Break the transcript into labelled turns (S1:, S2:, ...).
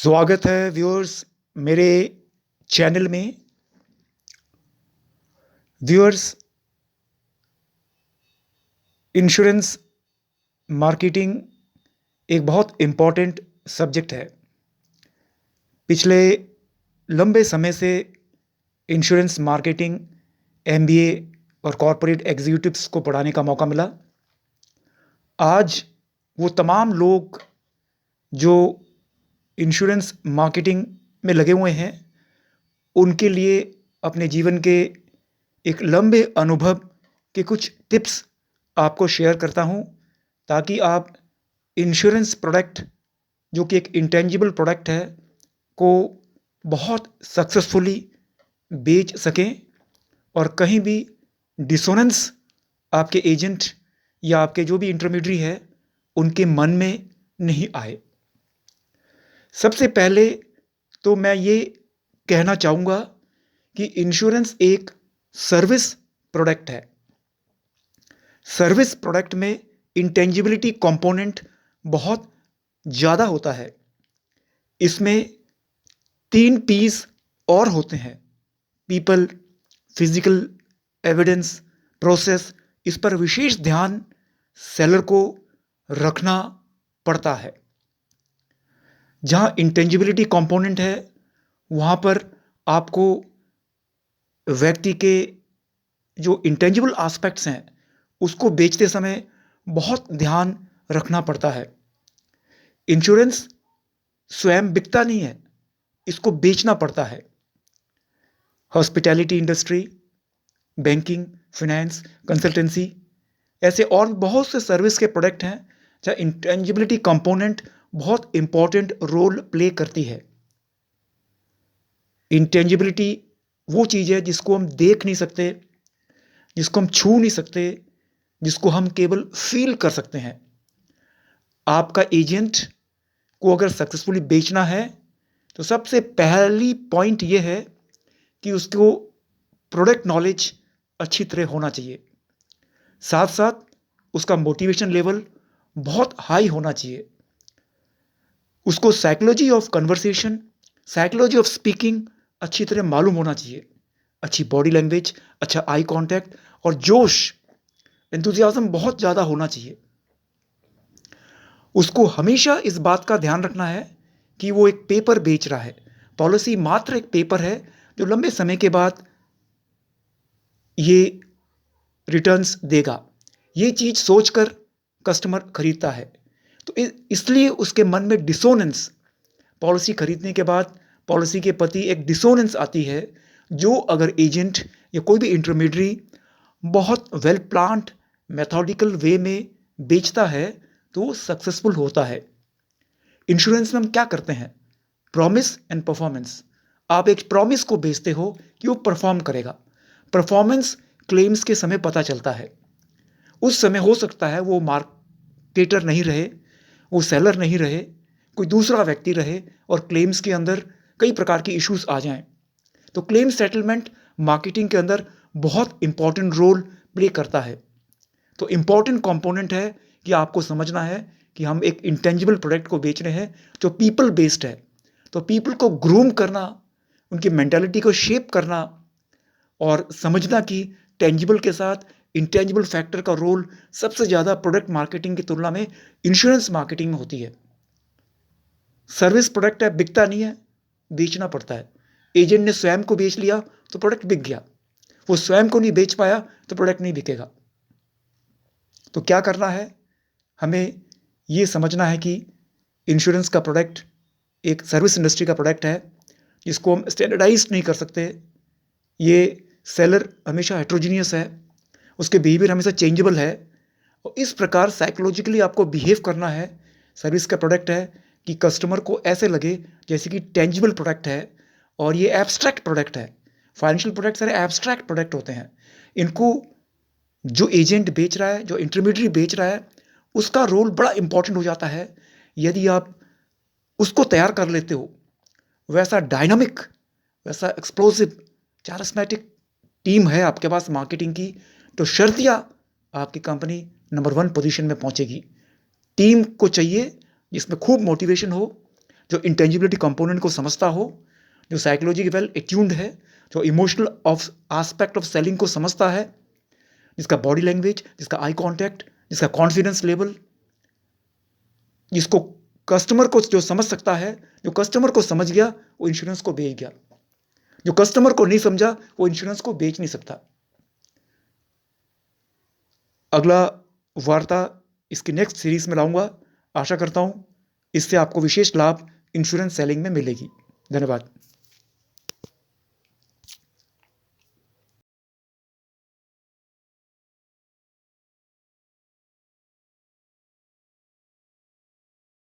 S1: स्वागत है व्यूअर्स मेरे चैनल में। व्यूअर्स, इंश्योरेंस मार्केटिंग एक बहुत इम्पॉर्टेंट सब्जेक्ट है। पिछले लंबे समय से इंश्योरेंस मार्केटिंग एमबीए और कॉरपोरेट एग्जीक्यूटिव्स को पढ़ाने का मौका मिला। आज वो तमाम लोग जो इंश्योरेंस मार्केटिंग में लगे हुए हैं, उनके लिए अपने जीवन के एक लंबे अनुभव के कुछ टिप्स आपको शेयर करता हूं, ताकि आप इंश्योरेंस प्रोडक्ट, जो कि एक इंटेंजिबल प्रोडक्ट है, को बहुत सक्सेसफुली बेच सकें और कहीं भी डिसोनेंस आपके एजेंट या आपके जो भी इंटरमीडियरी है उनके मन में नहीं आए। सबसे पहले तो मैं ये कहना चाहूँगा कि इंश्योरेंस एक सर्विस प्रोडक्ट है। सर्विस प्रोडक्ट में इंटेंजिबिलिटी कंपोनेंट बहुत ज़्यादा होता है। इसमें 3 पीस और होते हैं: पीपल, फिजिकल, एविडेंस, प्रोसेस। इस पर विशेष ध्यान सेलर को रखना पड़ता है। जहाँ इंटेंजिबिलिटी कंपोनेंट है, वहाँ पर आपको व्यक्ति के जो इंटेंजिबल एस्पेक्ट्स हैं उसको बेचते समय बहुत ध्यान रखना पड़ता है। इंश्योरेंस स्वयं बिकता नहीं है, इसको बेचना पड़ता है। Hospitality industry, banking, finance, consultancy, ऐसे और बहुत से सर्विस के प्रोडक्ट हैं जहाँ इंटेंजिबिलिटी कंपोनेंट बहुत इंपॉर्टेंट रोल प्ले करती है। इंटेंजिबिलिटी वो चीज़ है जिसको हम देख नहीं सकते, जिसको हम छू नहीं सकते, जिसको हम केवल फील कर सकते हैं। आपका एजेंट को अगर सक्सेसफुली बेचना है तो सबसे पहली पॉइंट ये है कि उसको प्रोडक्ट नॉलेज अच्छी तरह होना चाहिए। साथ साथ उसका मोटिवेशन लेवल बहुत हाई होना चाहिए। उसको psychology of conversation, psychology of speaking अच्छी तरह मालूम होना चाहिए। अच्छी बॉडी लैंग्वेज, अच्छा आई कांटेक्ट और जोश, एंथुसियाज्म बहुत ज़्यादा होना चाहिए। उसको हमेशा इस बात का ध्यान रखना है कि वो एक पेपर बेच रहा है। पॉलिसी मात्र एक पेपर है जो लंबे समय के बाद ये रिटर्न्स देगा। ये चीज़ सोचकर कस्टमर खरीदता है। तो इसलिए उसके मन में डिसोनेंस, पॉलिसी खरीदने के बाद पॉलिसी के प्रति एक डिसोनेंस आती है, जो अगर एजेंट या कोई भी इंटरमीडियरी बहुत वेल प्लान्ड मेथोडिकल वे में बेचता है तो वो सक्सेसफुल होता है। इंश्योरेंस में हम क्या करते हैं? Promise and performance. आप एक प्रॉमिस को बेचते हो कि वो परफॉर्म करेगा। परफॉर्मेंस क्लेम्स के समय पता चलता है। उस समय हो सकता है वो मार्केटर नहीं रहे, वो सेलर नहीं रहे, कोई दूसरा व्यक्ति रहे और क्लेम्स के अंदर कई प्रकार के इश्यूज आ जाएं। तो क्लेम सेटलमेंट मार्केटिंग के अंदर बहुत इंपॉर्टेंट रोल प्ले करता है। तो इंपॉर्टेंट कंपोनेंट है कि आपको समझना है कि हम एक इंटेंजिबल प्रोडक्ट को बेच रहे हैं जो पीपल बेस्ड है। तो पीपल को ग्रूम करना, उनकी मेंटालिटी को शेप करना और समझना कि टेंजिबल के साथ इंटेंजिबल फैक्टर का रोल सबसे ज़्यादा प्रोडक्ट मार्केटिंग की तुलना में इंश्योरेंस मार्केटिंग में होती है। सर्विस प्रोडक्ट है, बिकता नहीं है, बेचना पड़ता है। एजेंट ने स्वयं को बेच लिया तो प्रोडक्ट बिक गया, वो स्वयं को नहीं बेच पाया तो प्रोडक्ट नहीं बिकेगा। तो क्या करना है? हमें ये समझना है कि इंश्योरेंस का प्रोडक्ट एक सर्विस इंडस्ट्री का प्रोडक्ट है जिसको हम स्टैंडर्डाइज नहीं कर सकते। ये सेलर हमेशा हेट्रोजीनियस है, उसके बिहेवियर हमेशा चेंजेबल है और इस प्रकार साइकोलॉजिकली आपको बिहेव करना है। सर्विस का प्रोडक्ट है कि कस्टमर को ऐसे लगे जैसे कि टेंजिबल प्रोडक्ट है और ये एब्स्ट्रैक्ट प्रोडक्ट है। फाइनेंशियल प्रोडक्ट सारे एब्स्ट्रैक्ट प्रोडक्ट होते हैं। इनको जो एजेंट बेच रहा है, जो इंटरमीडियरी बेच रहा है, उसका रोल बड़ा इंपॉर्टेंट हो जाता है। यदि आप उसको तैयार कर लेते हो, वैसा डायनामिक, वैसा एक्सप्लोसिव, चारिस्मेटिक टीम है आपके पास मार्केटिंग की, तो शर्तिया आपकी कंपनी नंबर 1 पोजीशन में पहुंचेगी। टीम को चाहिए जिसमें खूब मोटिवेशन हो, जो इंटेंजिबिलिटी कंपोनेंट को समझता हो, जो साइकोलॉजी वेल एट्यून्ड है, जो emotional of aspect of selling को समझता है, जिसका बॉडी लैंग्वेज, जिसका आई कांटेक्ट, जिसका कॉन्फिडेंस लेवल, जिसको कस्टमर को जो समझ सकता है, जो कस्टमर को समझ गया वो इंश्योरेंस को बेच गया, जो कस्टमर को नहीं समझा वो इंश्योरेंस को बेच नहीं सकता। अगला वार्ता इसकी नेक्स्ट सीरीज में लाऊंगा। आशा करता हूं इससे आपको विशेष लाभ इंश्योरेंस सेलिंग में मिलेगी। धन्यवाद।